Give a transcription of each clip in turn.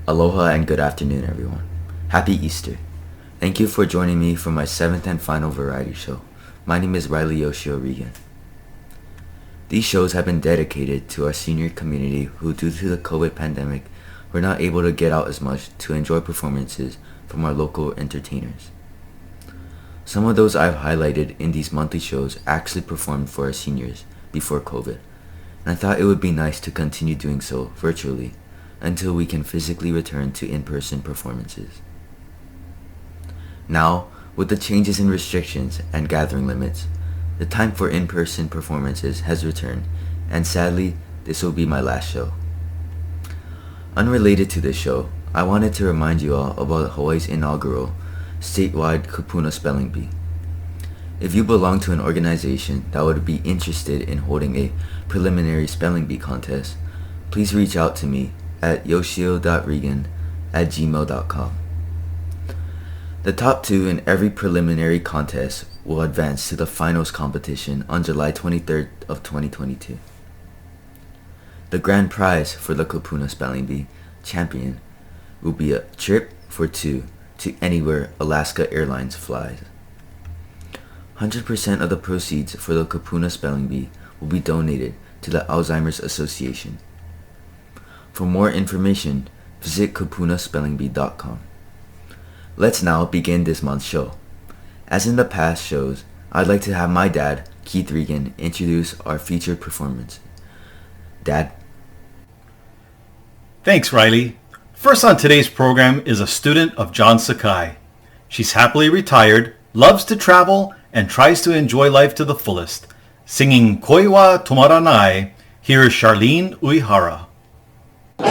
Aloha and good afternoon, everyone. Happy Easter. Thank you for joining me for my 7th and final variety show. My name is Riley Yoshida. These shows have been dedicated to our senior community who, due to the COVID pandemic, were not able to get out as much to enjoy performances from our local entertainers. Some of those I've highlighted in these monthly shows actually performed for our seniors before COVID, and I thought it would be nice to continue doing so virtually until we can physically return to in-person performances. Now, with the changes in restrictions and gathering limits, the time for in-person performances has returned, and sadly, this will be my last show. Unrelated to this show, I wanted to remind you all about Hawaii's inaugural statewide Kupuna Spelling Bee. If you belong to an organization that would be interested in holding a preliminary spelling bee contest, please reach out to me at yoshio.regan@gmail.com. The top 2 in every preliminary contest will advance to the finals competition on July 23rd of 2022. The grand prize for the Kupuna Spelling Bee champion will be a trip for 2 to anywhere Alaska Airlines flies. 100% of the proceeds for the Kupuna Spelling Bee will be donated to the Alzheimer's Association. For more information, visit kupunaspellingbee.com. Let's now begin this month's show. As in the past shows, I'd like to have my dad, Keith Regan, introduce our featured performance. Dad? Thanks, Riley. First on today's program is a student of John Sakai. She's happily retired, loves to travel, and tries to enjoy life to the fullest. Singing Koi wa Tomaranai, here is Charleen Uyehara. Oh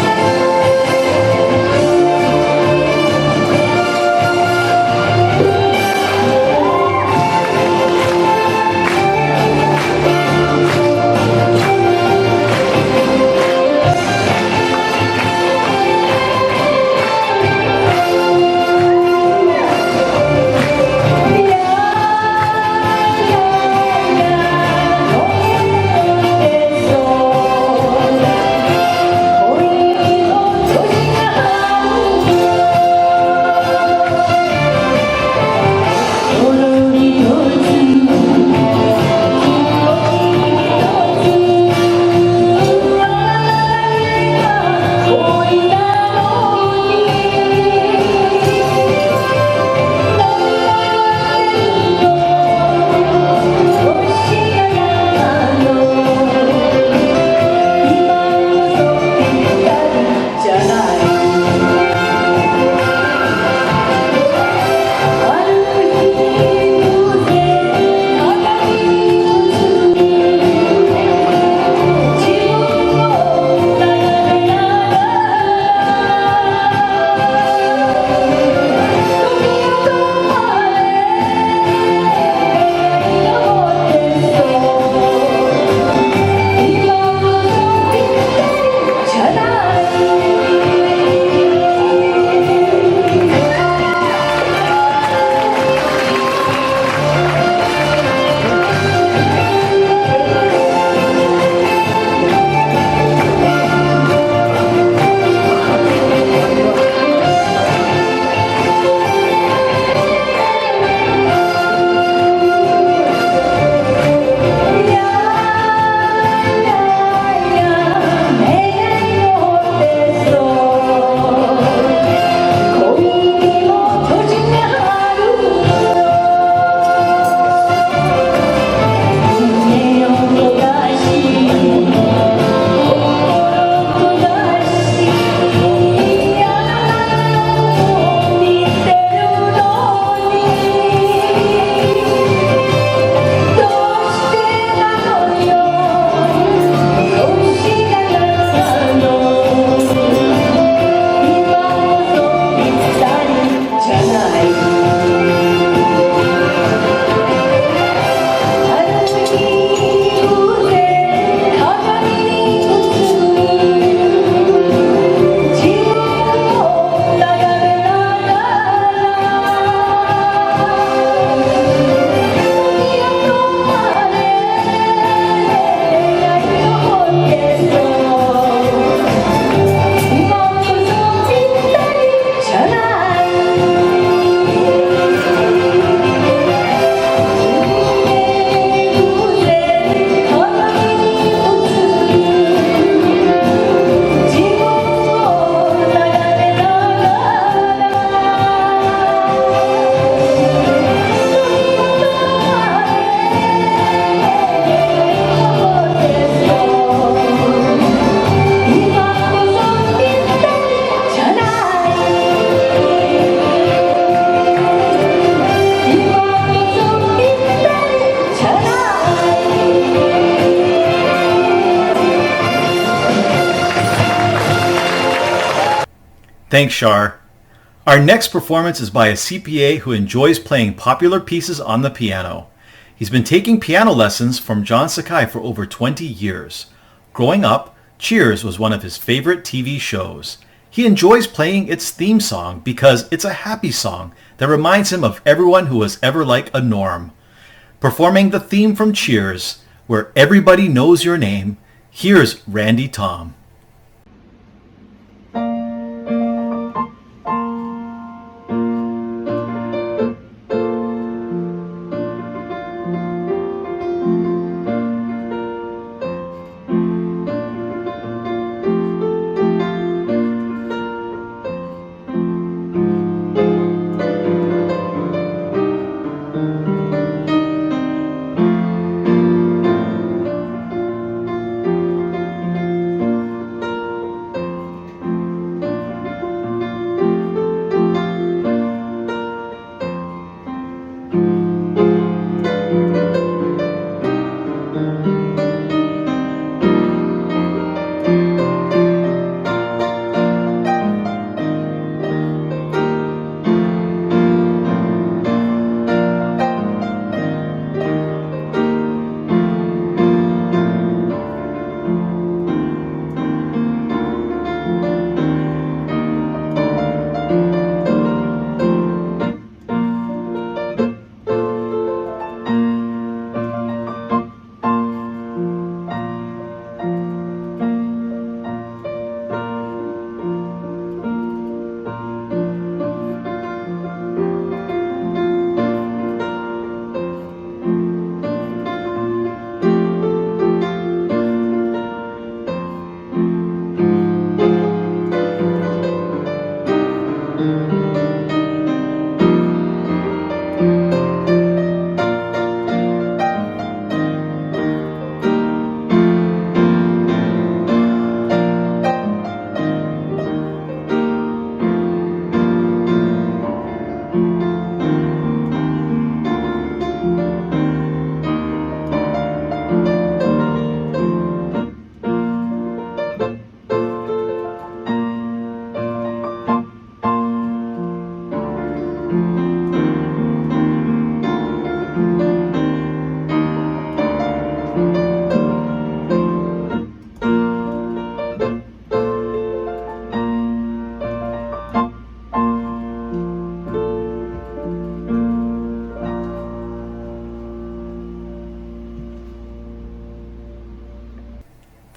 Thanks, Shar. Our next performance is by a CPA who enjoys playing popular pieces on the piano. He's been taking piano lessons from John Sakai for over 20 years. Growing up, Cheers was one of his favorite TV shows. He enjoys playing its theme song because it's a happy song that reminds him of everyone who was ever like a Norm. Performing the theme from Cheers, where everybody knows your name, here's Randy Tom.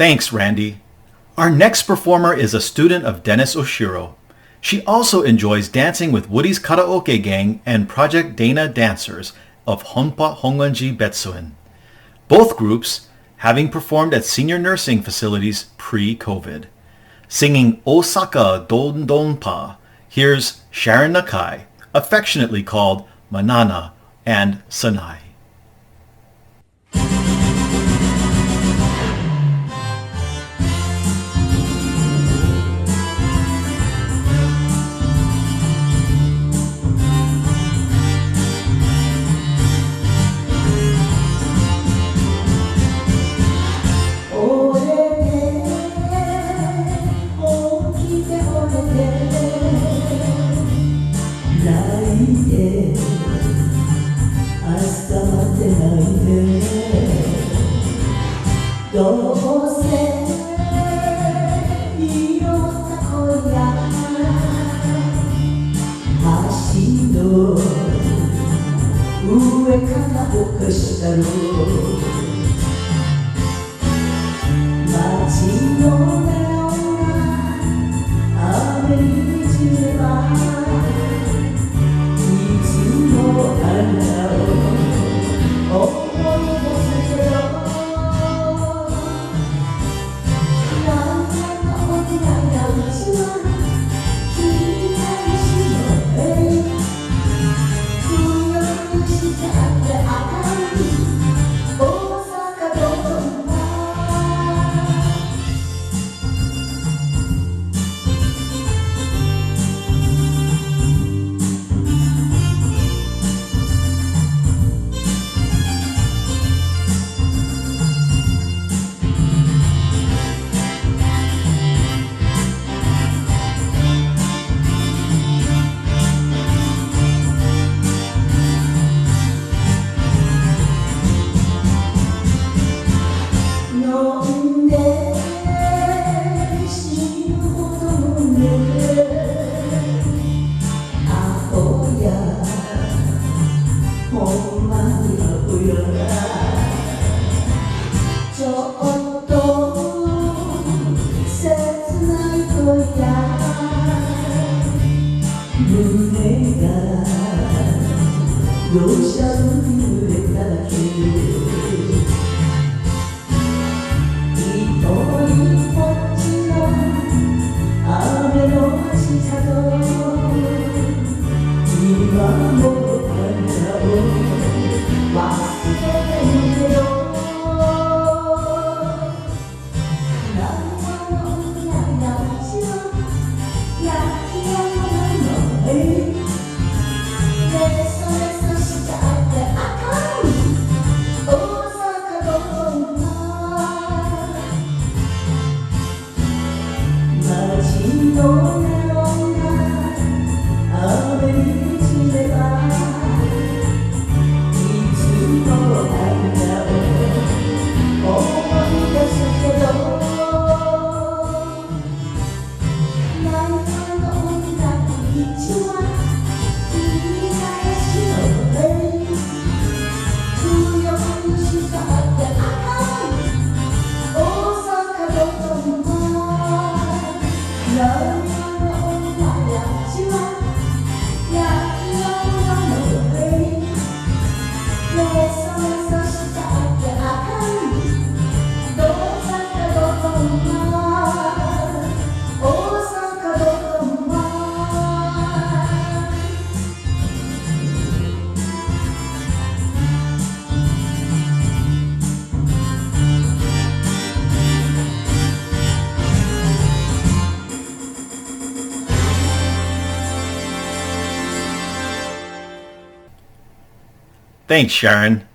Thanks, Randy. Our next performer is a student of Dennis Oshiro. She also enjoys dancing with Woody's Karaoke Gang and Project Dana dancers of Honpa Honganji Betsuin. Both groups having performed at senior nursing facilities pre-COVID. Singing Osaka Don Don Pa, here's Sharon Nakai, affectionately called Manana and Sanai. Thanks, Sharon.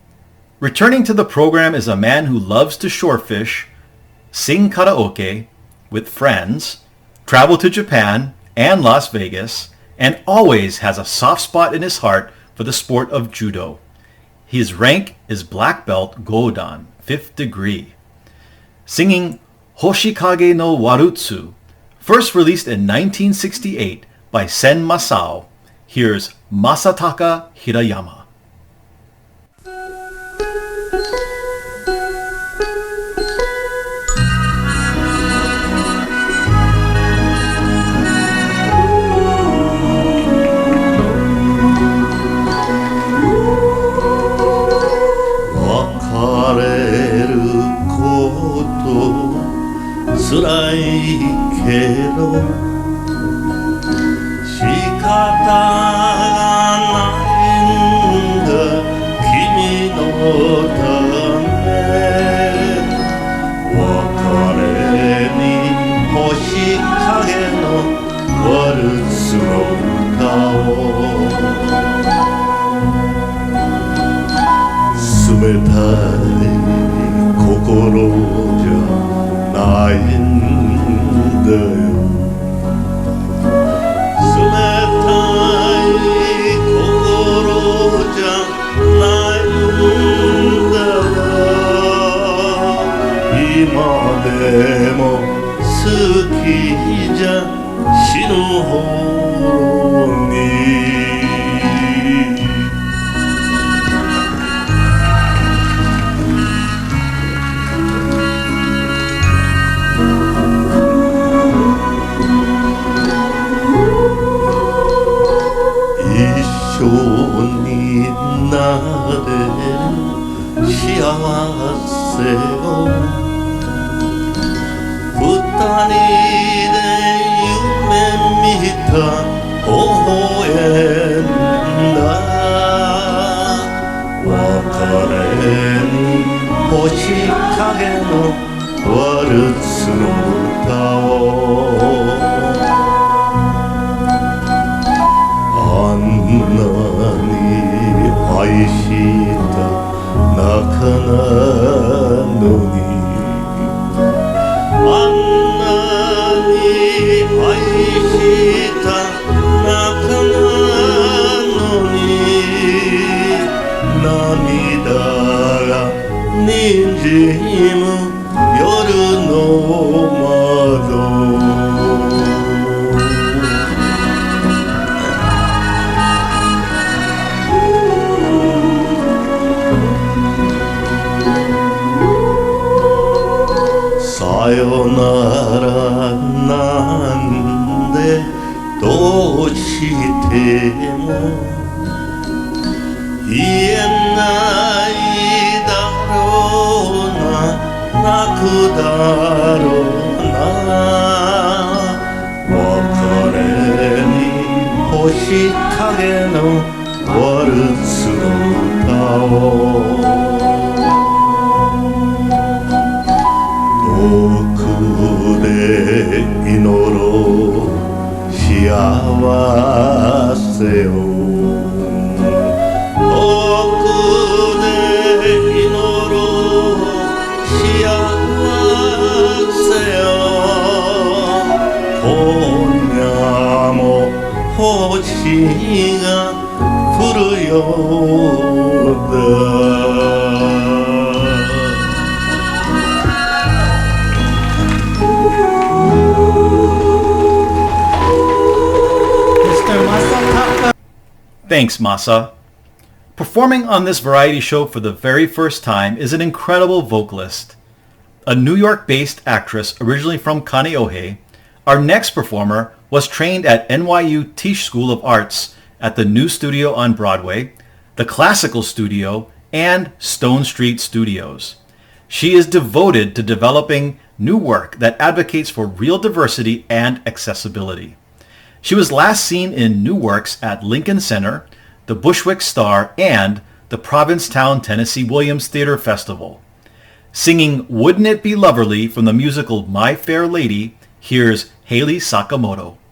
Returning to the program is a man who loves to shore fish, sing karaoke with friends, travel to Japan and Las Vegas, and always has a soft spot in his heart for the sport of judo. His rank is black belt Godan, 5th degree. Singing Hoshikage no Warutsu, first released in 1968 by Sen Masao, here's Masataka Hirayama. 辛いけど仕方がないんだ君のため別れに星影のワルツの歌を冷たい心じゃないんだよ冷たい心じゃないんだよ今でも好きじゃ死ぬほどに一緒になれる幸せを二人で夢見た微笑んだ別れに星影のワルツの歌をあんなに愛した仲なのにあんなに愛した仲なのに涙がにじむ夜の窓さよならなんでどうしても言えないだろうな泣くだろうな別れに星影のワルツの歌を遠くで祈ろう幸せを遠くで祈ろう幸せを今夜も星が降るようだThanks, Masa. Performing on this variety show for the very first time is an incredible vocalist. A New York-based actress originally from Kaneohe, our next performer was trained at NYU Tisch School of Arts at the New Studio on Broadway, the Classical Studio, and Stone Street Studios. She is devoted to developing new work that advocates for real diversity and accessibility. She was last seen in new works at Lincoln Center, the Bushwick Star, and the Provincetown Tennessee Williams Theater Festival. Singing Wouldn't It Be Loverly from the musical My Fair Lady, here's Hailey Sakamoto. 「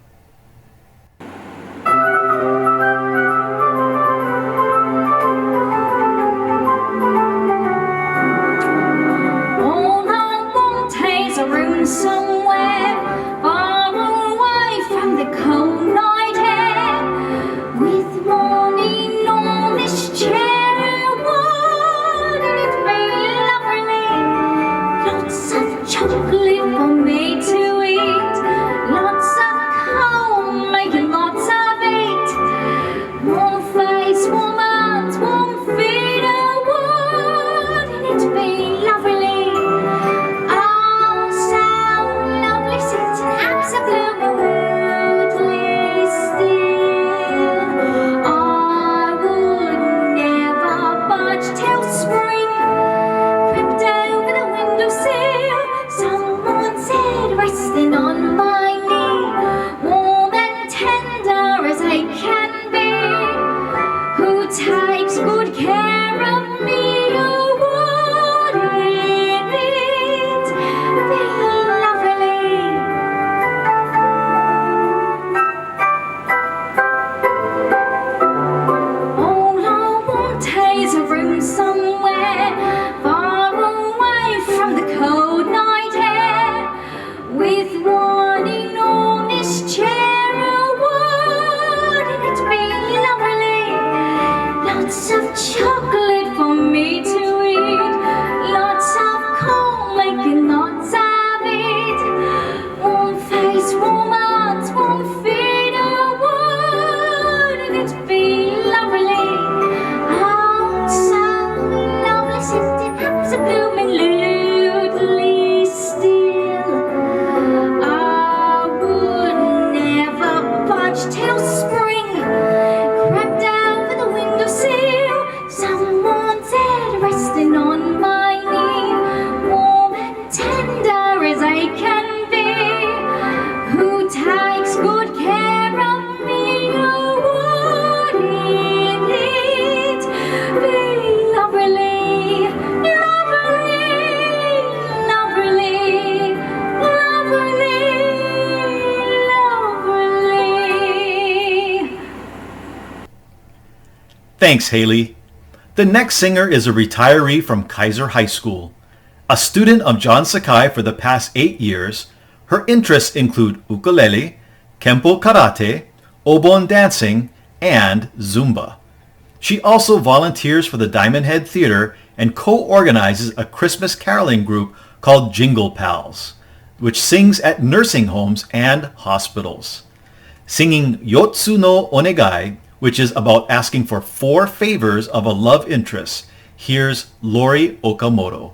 Thanks, Hailey. The next singer is a retiree from Kaiser High School. A student of John Sakai for the past 8 years, her interests include ukulele, kempo karate, obon dancing, and Zumba. She also volunteers for the Diamond Head Theater and co-organizes a Christmas caroling group called Jingle Pals, which sings at nursing homes and hospitals. Singing Yotsu no Onegai, which is about asking for 4 favors of a love interest, here's Laurie Okamoto.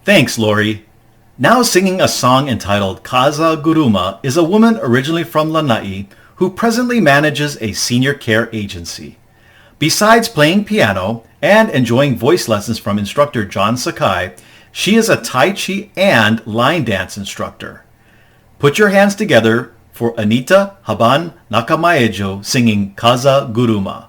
'Thanks, Laurie. Now singing a song entitled Kaza Guruma is a woman originally from Lanai who presently manages a senior care agency. Besides playing piano and enjoying voice lessons from instructor John Sakai, she is a Tai Chi and line dance instructor. Put your hands together for Anita Haban-Nakamaejo singing Kaza Guruma.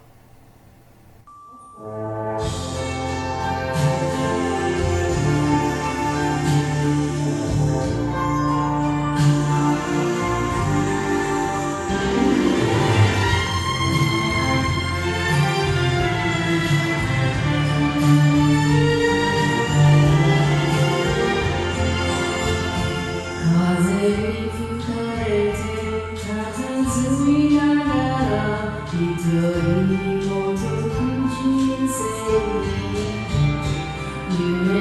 You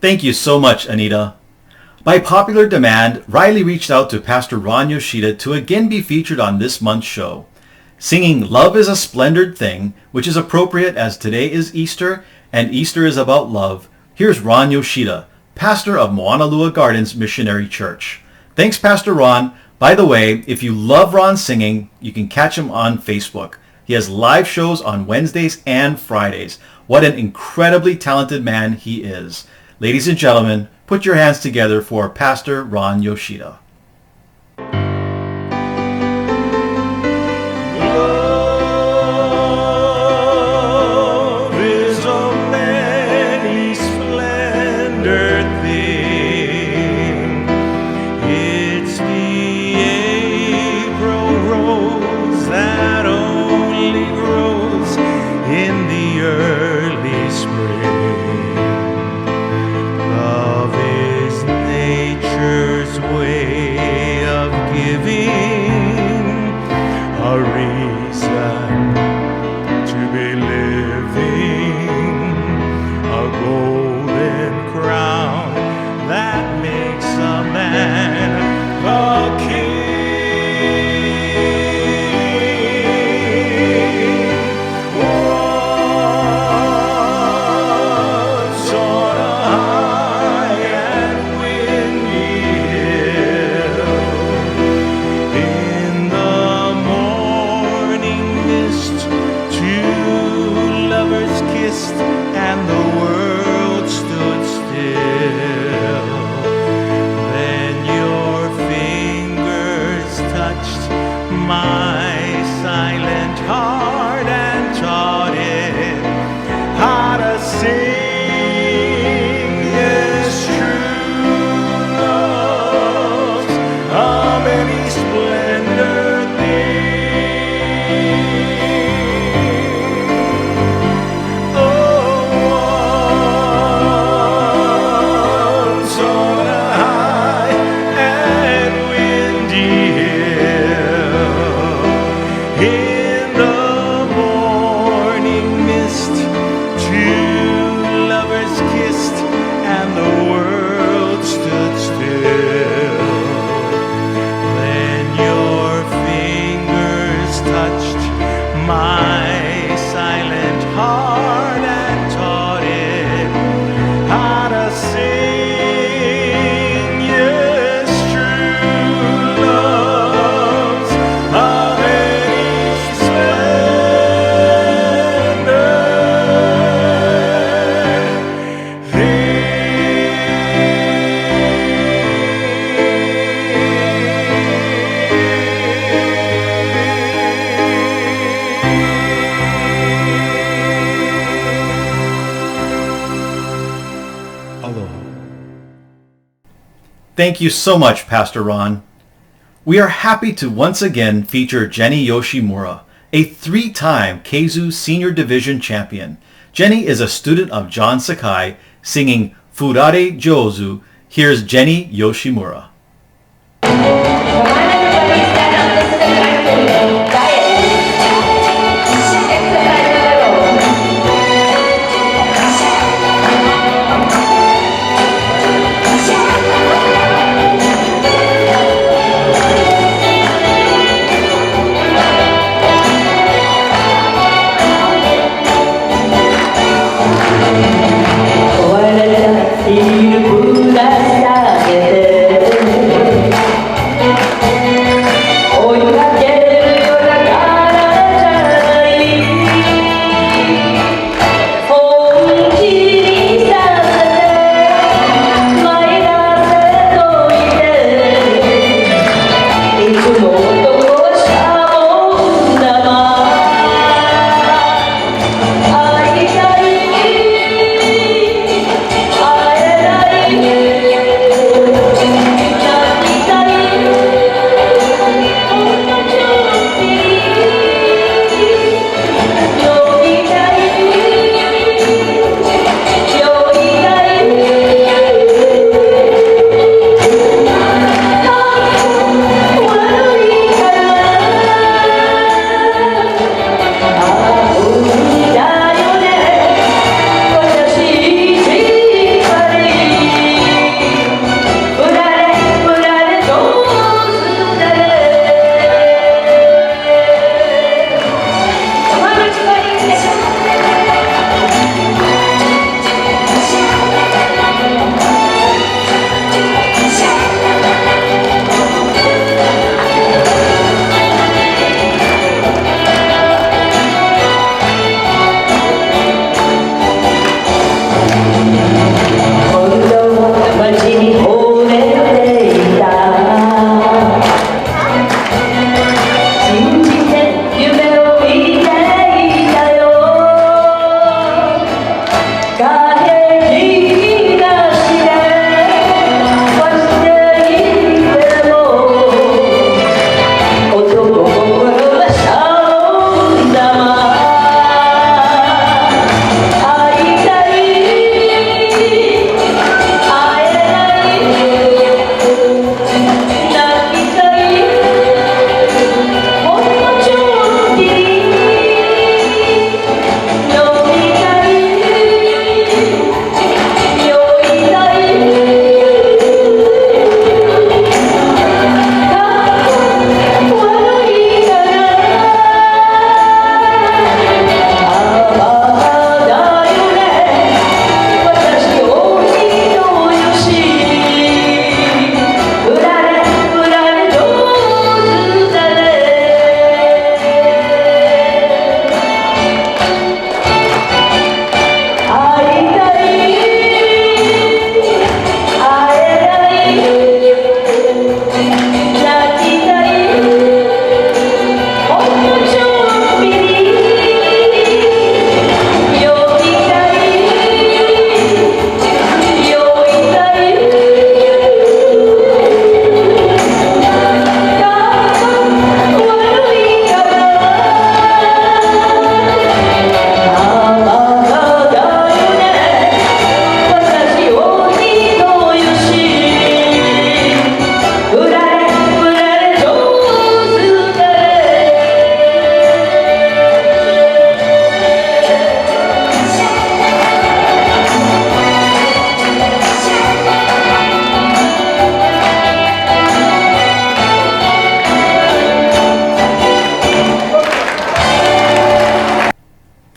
Thank you so much, Anita. By popular demand, Riley reached out to Pastor Ron Yoshida to again be featured on this month's show. Singing Love is a Splendid Thing, which is appropriate as today is Easter, and Easter is about love, here's Ron Yoshida, pastor of Moanalua Gardens Missionary Church. Thanks, Pastor Ron. By the way, if you love Ron singing, you can catch him on Facebook. He has live shows on Wednesdays and Fridays. What an incredibly talented man he is. Ladies and gentlemen, put your hands together for Pastor Ron Yoshida. Love is a many splendid thing. It's the April rose that only grows in the early spring. Love is nature's way of giving a reason to be living, a golden crown that makes a man a king. Once on a high and windy hill, in the morning mist, two lovers kissed and the world stood still. Then your fingers touched my silent heart and taught it how to sing. Yes, true love's a many splendid thing. Oh, once on a high and windy hill, Thank you so much, Pastor Ron. We are happy to once again feature Jenny Yoshimura, a 3-time Keizu Senior Division champion. Jenny is a student of John Sakai singing Furare Jozu. Here's Jenny Yoshimura.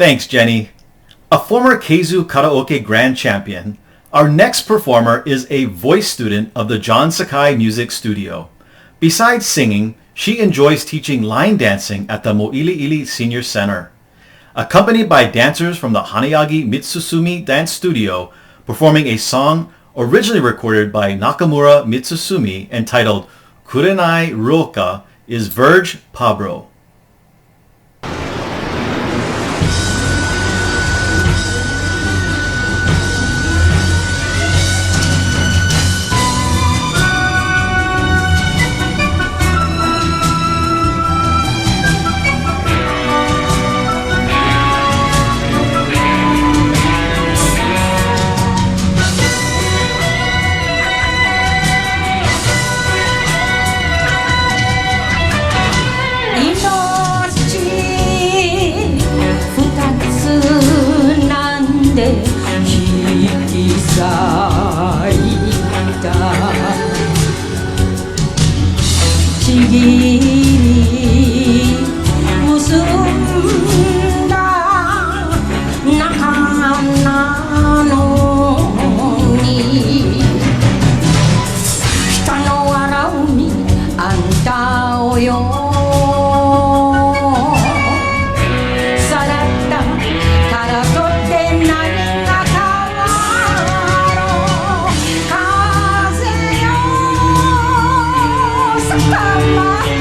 Thanks, Jenny. A former Keizu Karaoke Grand Champion, our next performer is a voice student of the John Sakai Music Studio. Besides singing, she enjoys teaching line dancing at the Mo'iliili Senior Center. Accompanied by dancers from the Hanayagi Mitsusumi Dance Studio, performing a song originally recorded by Nakamura Mitsusumi entitled Kurenai Ruoka is Verge Pabro. 結んだ仲なのに人の笑うにあんたをよさらったからとって何が変わろう風よ坂まで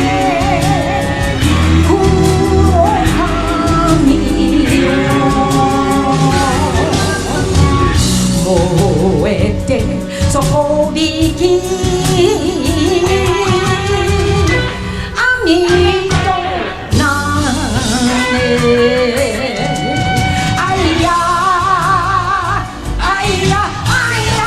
黒髪よ燃えて底引き網となれあいやあいやあいや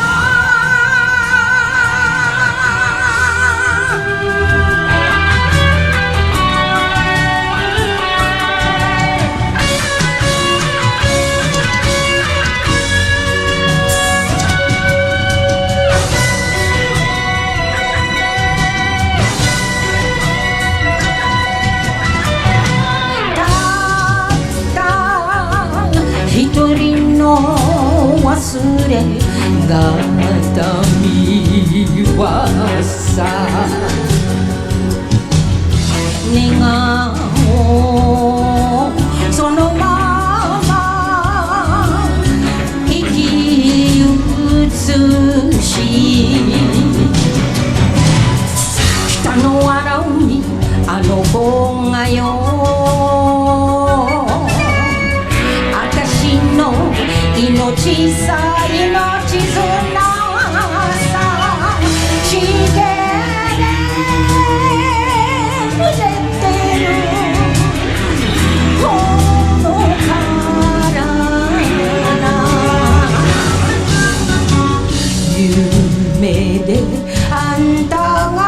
一人の忘れがたみはさ願おうそのまま生き写し北の笑うにあの子がよ私の命さ命綱さしげれ濡れてるこの体夢であんたが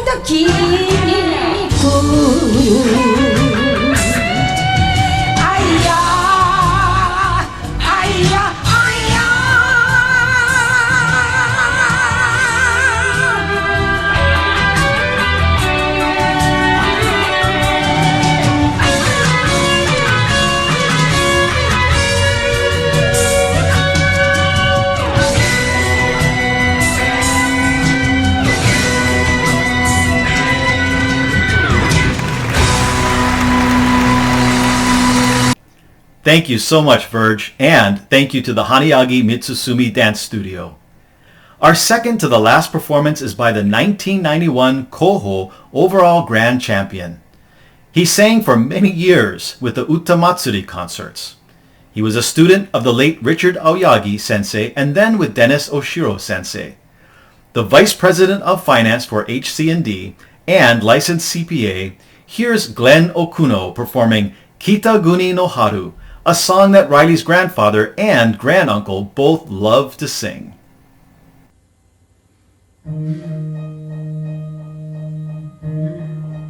抱きに来るThank you so much, Verge, and thank you to the Hanayagi Mitsusumi Dance Studio. Our second to the last performance is by the 1991 Koho Overall Grand Champion. He sang for many years with the Utamatsuri concerts. He was a student of the late Richard Aoyagi sensei and then with Dennis Oshiro sensei. The Vice President of Finance for HC&D and licensed CPA, here's Glenn Okuno performing Kitaguni no Haru, a song that Riley's grandfather and granduncle both love to sing. Sa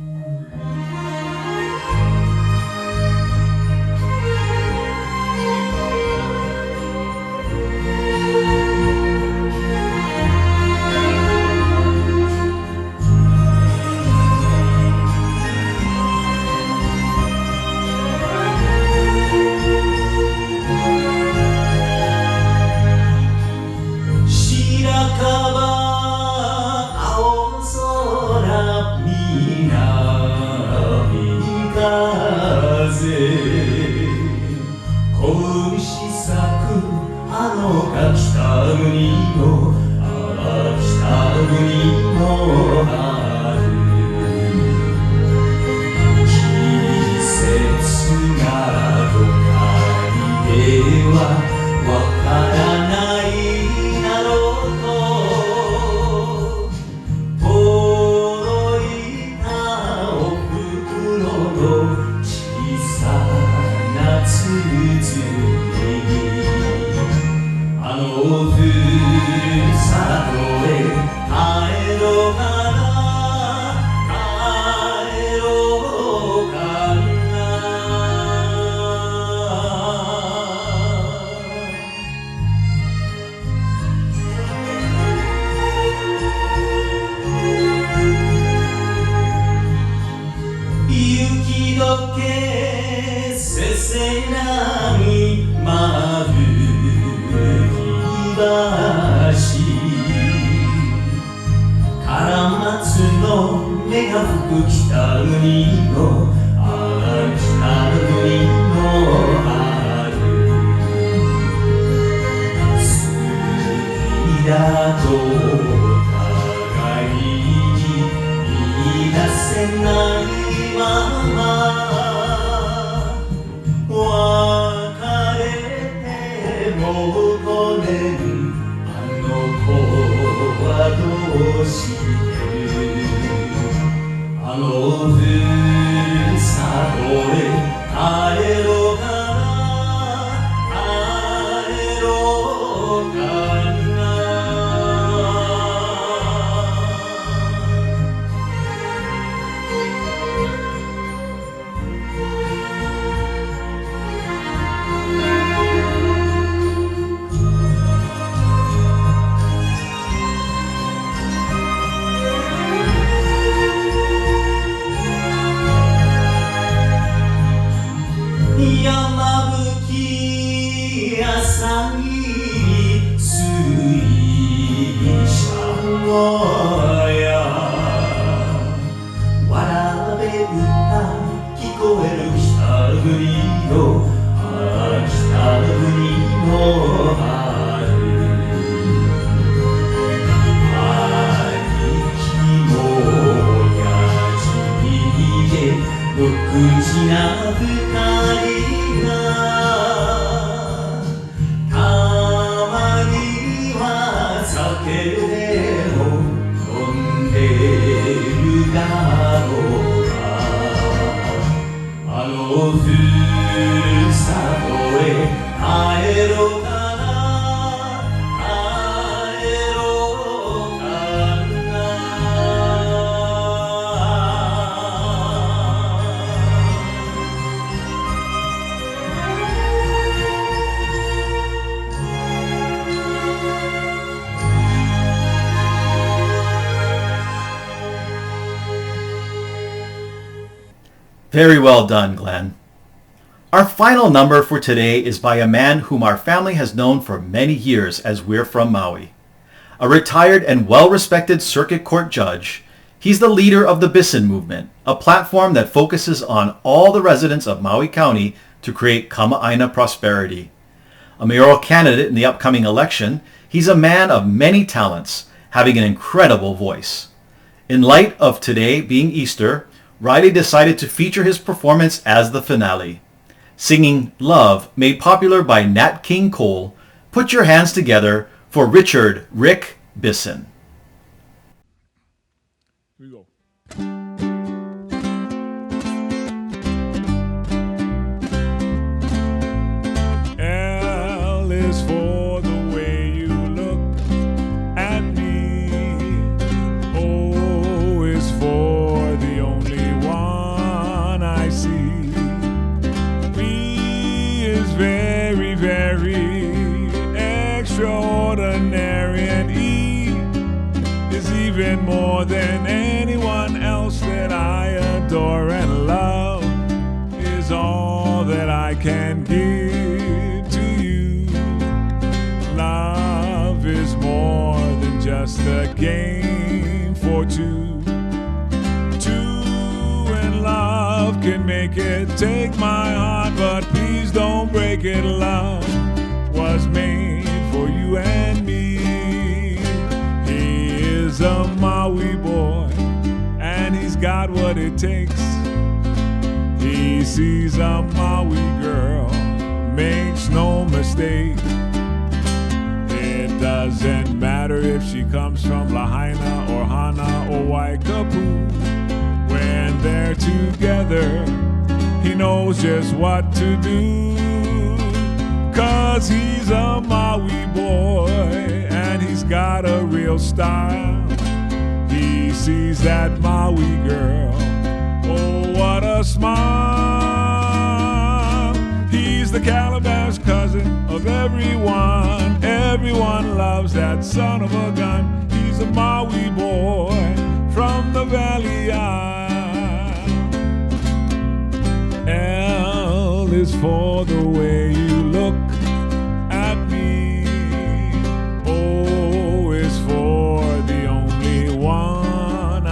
とへ帰ろうかな夏の目が吹く北国の北国の春好きだと互いに言い出せないまま別れてもう5年あの子はどうしてるあのふるさとへ帰ろうかな帰ろうかな山吹き朝に水車やわらべ歌聞こえる北国の北国の春兄貴もやじりで無口な二人がたまには酒でも飲んでるだろうかあのふるさとへ帰ろうかな帰ろうかなVery well done, Glenn. Our final number for today is by a man whom our family has known for many years as we're from Maui. A retired and well-respected circuit court judge, he's the leader of the Bissen movement, a platform that focuses on all the residents of Maui County to create kama'aina prosperity. A mayoral candidate in the upcoming election, he's a man of many talents, having an incredible voice. In light of today being Easter, Riley decided to feature his performance as the finale. Singing Love, made popular by Nat King Cole, put your hands together for Richard Rick Bissen. Here we go. L is for the way you look at me. O is for the only one I see. B is very, very extraordinary, and E is even more than anyone else that I adore, and love is all that I can give to you. Love is more than just a game for two. Two in love can make it. Take my heart, but please don't break it. Love was made for you and me. He is a Maui boy, and he's got what it takes. He sees a Maui girl, makes no mistake. It doesn't matter if she comes from Lahaina or Hana or Waikapu. When they're together, he knows just what to do. 'Cause he's a Maui boy, and he's got a real style. He sees that Maui girl, oh what a smile. He's the Calabash cousin of everyone. Everyone loves that son of a gun. He's a Maui boy from the Valley Isle. L is for the way you look at me. O is for the only one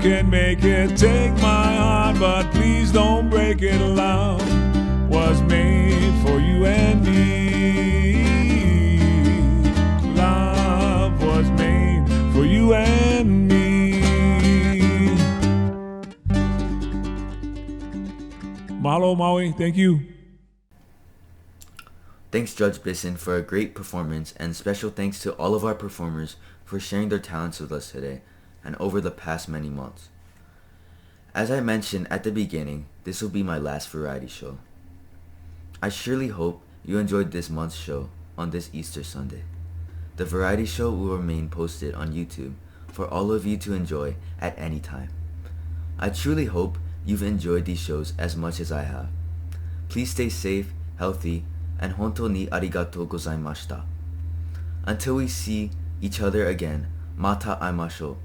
can make it. Take my heart, but please don't break it. Love was made for you and me. Love was made for you and me. Mahalo, Maui. Thank you. Thanks, Judge Bissen, for a great performance, and special thanks to all of our performers for sharing their talents with us today and over the past many months. As I mentioned at the beginning, this will be my last variety show. I surely hope you enjoyed this month's show on this Easter Sunday. The variety show will remain posted on YouTube for all of you to enjoy at any time. I truly hope you've enjoyed these shows as much as I have. Please stay safe, healthy, and hontou ni arigatou gozaimashita. Until we see each other again, mata aimashou.